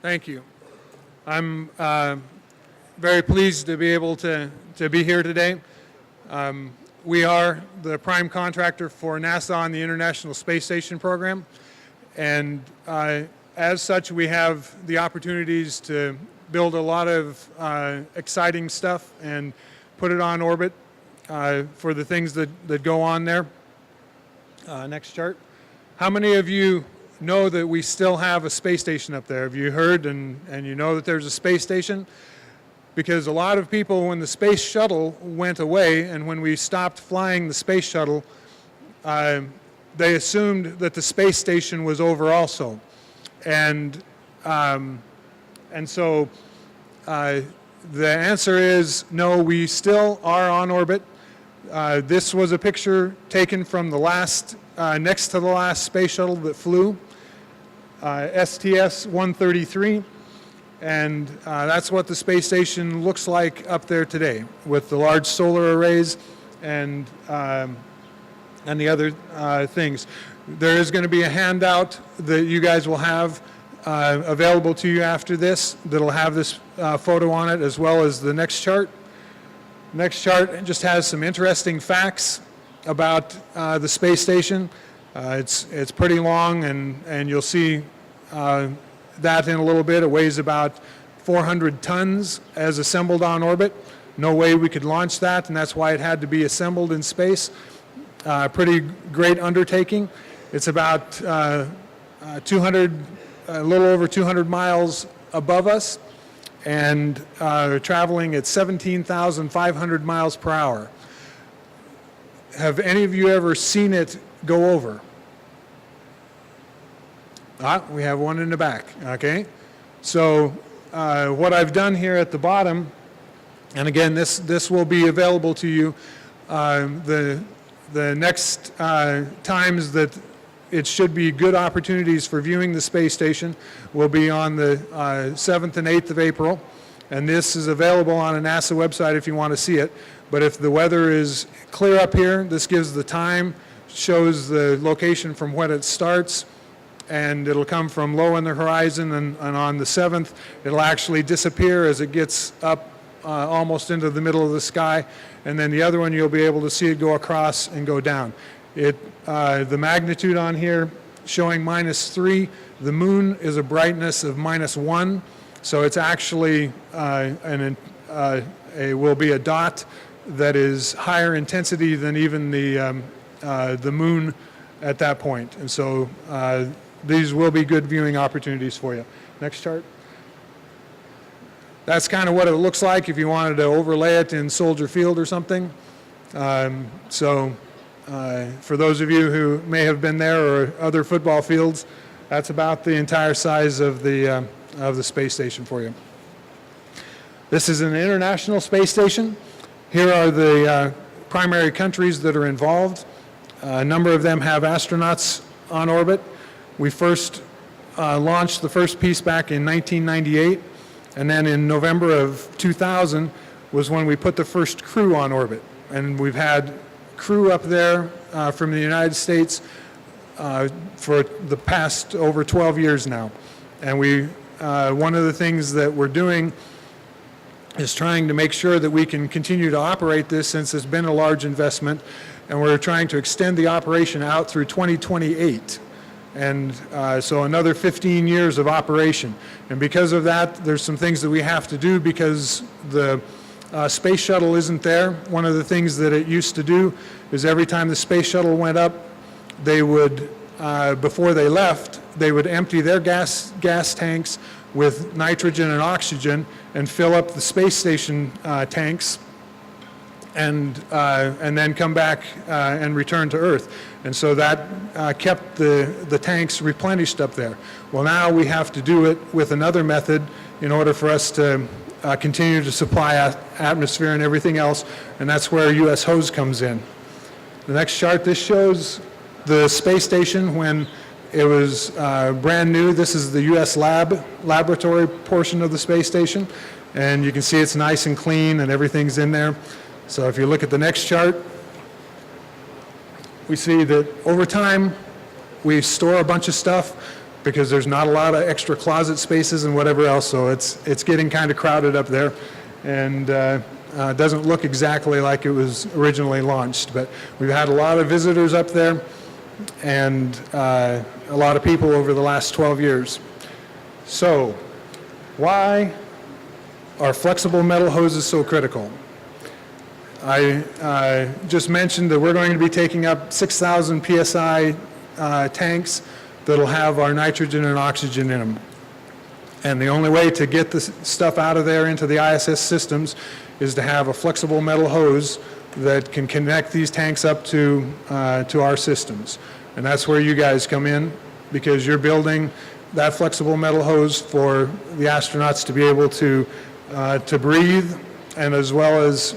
Thank you. I'm very pleased to be able to be here today. We are the prime contractor for NASA on the International Space Station program, and as such we have the opportunities to build a lot of exciting stuff and put it on orbit for the things that go on there. Next chart. How many of you know that we still have a space station up there? Have you heard and you know that there's a space station? Because a lot of people, when the space shuttle went away and when we stopped flying the space shuttle, they assumed that the space station was over also. And so the answer is no, we still are on orbit. This was a picture taken from the last, next to the last space shuttle that flew, STS-133, and that's what the space station looks like up there today, with the large solar arrays and the other things. There is going to be a handout that you guys will have available to you after this that'll have this photo on it, as well as the next chart. Next chart just has some interesting facts about the space station. It's pretty long, and you'll see that in a little bit. It weighs about 400 tons as assembled on orbit. No way we could launch that, and that's why it had to be assembled in space. Pretty great undertaking. It's about 200, a little over 200 miles above us, and traveling at 17,500 miles per hour. Have any of you ever seen it go over? We have one in the back, okay? So what I've done here at the bottom, and again, this will be available to you the next times that it should be good opportunities for viewing the space station will be on the 7th and 8th of April. And this is available on a NASA website if you want to see it. But if the weather is clear up here, this gives the time, shows the location from when it starts, and it'll come from low on the horizon, and on the 7th, it'll actually disappear as it gets up almost into the middle of the sky. And then the other one, you'll be able to see it go across and go down. The magnitude on here showing -3. The moon is a brightness of -1, so it's actually will be a dot that is higher intensity than even the moon at that point. And so these will be good viewing opportunities for you. Next chart. That's kind of what it looks like if you wanted to overlay it in Soldier Field or something. For those of you who may have been there or other football fields, that's about the entire size of the space station for you. This is an international space station. Here are the primary countries that are involved. A number of them have astronauts on orbit. We first launched the first piece back in 1998, and then in November of 2000 was when we put the first crew on orbit. And we've had crew up there from the United States for the past over 12 years now. And one of the things that we're doing is trying to make sure that we can continue to operate this, since it's been a large investment, and we're trying to extend the operation out through 2028. And so another 15 years of operation. And because of that, there's some things that we have to do because the space shuttle isn't there. One of the things that it used to do is every time the space shuttle went up, they would, before they left, they would empty their gas tanks with nitrogen and oxygen and fill up the space station tanks, and then come back and return to Earth. And so that kept the tanks replenished up there. Well, now we have to do it with another method in order for us to continue to supply atmosphere and everything else, and that's where US Hose comes in. The next chart, this shows the space station when it was brand new. This is the US laboratory portion of the space station, and you can see it's nice and clean and everything's in there. So if you look at the next chart, we see that over time we store a bunch of stuff. because there's not a lot of extra closet spaces and whatever else, so it's getting kind of crowded up there, and doesn't look exactly like it was originally launched. But we've had a lot of visitors up there, and a lot of people over the last 12 years. So, why are flexible metal hoses so critical? I just mentioned that we're going to be taking up 6,000 PSI tanks that'll have our nitrogen and oxygen in them. And the only way to get this stuff out of there into the ISS systems is to have a flexible metal hose that can connect these tanks up to our systems. And that's where you guys come in, because you're building that flexible metal hose for the astronauts to be able to breathe, and as well as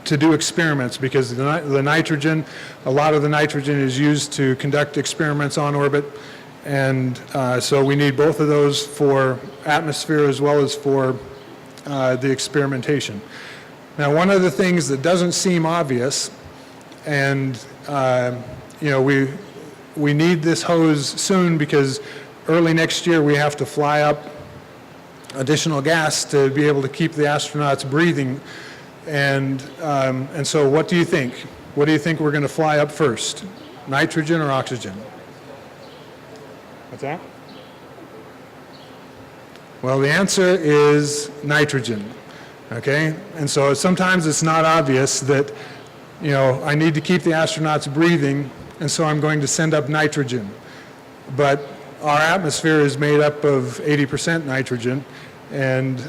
to do experiments, because the nitrogen, a lot of the nitrogen is used to conduct experiments on orbit, and so we need both of those for atmosphere as well as for the experimentation. Now, one of the things that doesn't seem obvious, and you know, we need this hose soon, because early next year we have to fly up additional gas to be able to keep the astronauts breathing. And so what do you think? What do you think we're going to fly up first? Nitrogen or oxygen? What's that? Well, the answer is nitrogen, okay? And so sometimes it's not obvious that, you know, I need to keep the astronauts breathing, and so I'm going to send up nitrogen. But our atmosphere is made up of 80% nitrogen, and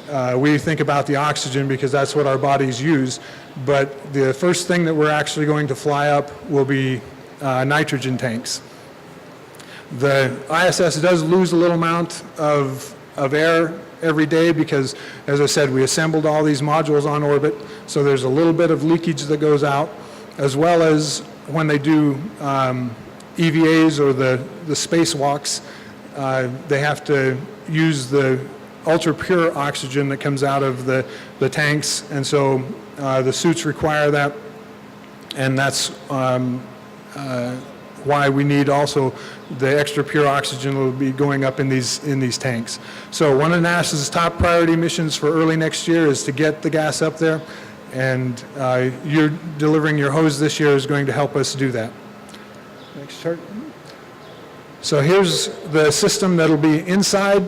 we think about the oxygen because that's what our bodies use. But the first thing that we're actually going to fly up will be nitrogen tanks. The ISS does lose a little amount of air every day because, as I said, we assembled all these modules on orbit, so there's a little bit of leakage that goes out, as well as when they do EVAs or the spacewalks, they have to use the ultra pure oxygen that comes out of the tanks, and so the suits require that, and that's why we need also the extra pure oxygen that will be going up in these tanks. So one of NASA's top priority missions for early next year is to get the gas up there, and you're delivering your hose this year is going to help us do that. Next chart. So here's the system that'll be inside.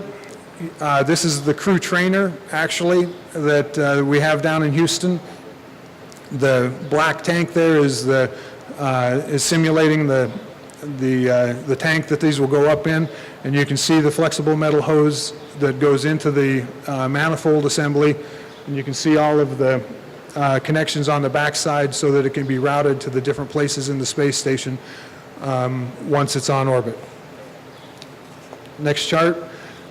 This is the crew trainer, actually, that we have down in Houston. The black tank there is simulating the tank that these will go up in, and you can see the flexible metal hose that goes into the manifold assembly, and you can see all of the connections on the backside so that it can be routed to the different places in the space station once it's on orbit. Next chart.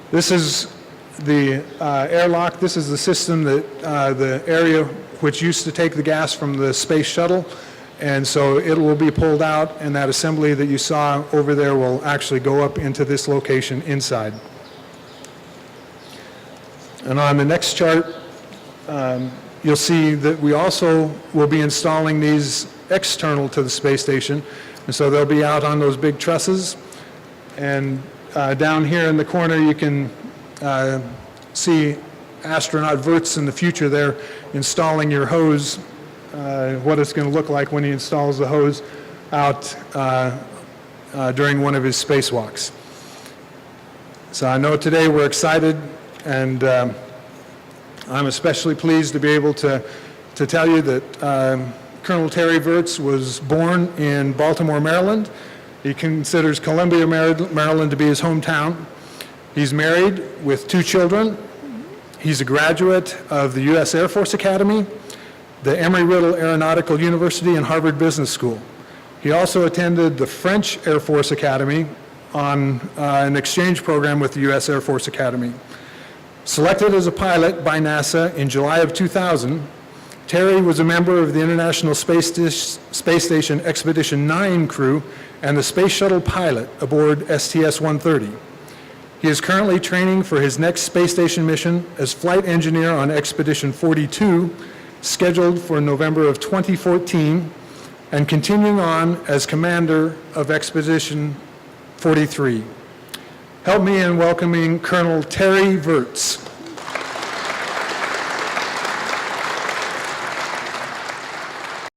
This is the airlock. This is the system that the area which used to take the gas from the space shuttle, and so it will be pulled out, and that assembly that you saw over there will actually go up into this location inside. And on the next chart, you'll see that we also will be installing these external to the space station, and so they'll be out on those big trusses. And down here in the corner, you can see astronaut Wirtz in the future there installing your hose, what it's going to look like when he installs the hose out during one of his spacewalks. So I know today we're excited, and I'm especially pleased to be able to tell you that Colonel Terry Wirtz was born in Baltimore, Maryland. He considers Columbia, Maryland to be his hometown. He's married with 2 children. He's a graduate of the U.S. Air Force Academy, the Embry-Riddle Aeronautical University, and Harvard Business School. He also attended the French Air Force Academy on an exchange program with the U.S. Air Force Academy. Selected as a pilot by NASA in July of 2000, Terry was a member of the International Space Station Expedition 9 crew and the space shuttle pilot aboard STS-130. He is currently training for his next space station mission as flight engineer on Expedition 42, scheduled for November of 2014, and continuing on as Commander of Expedition 43. Help me in welcoming Colonel Terry Virts.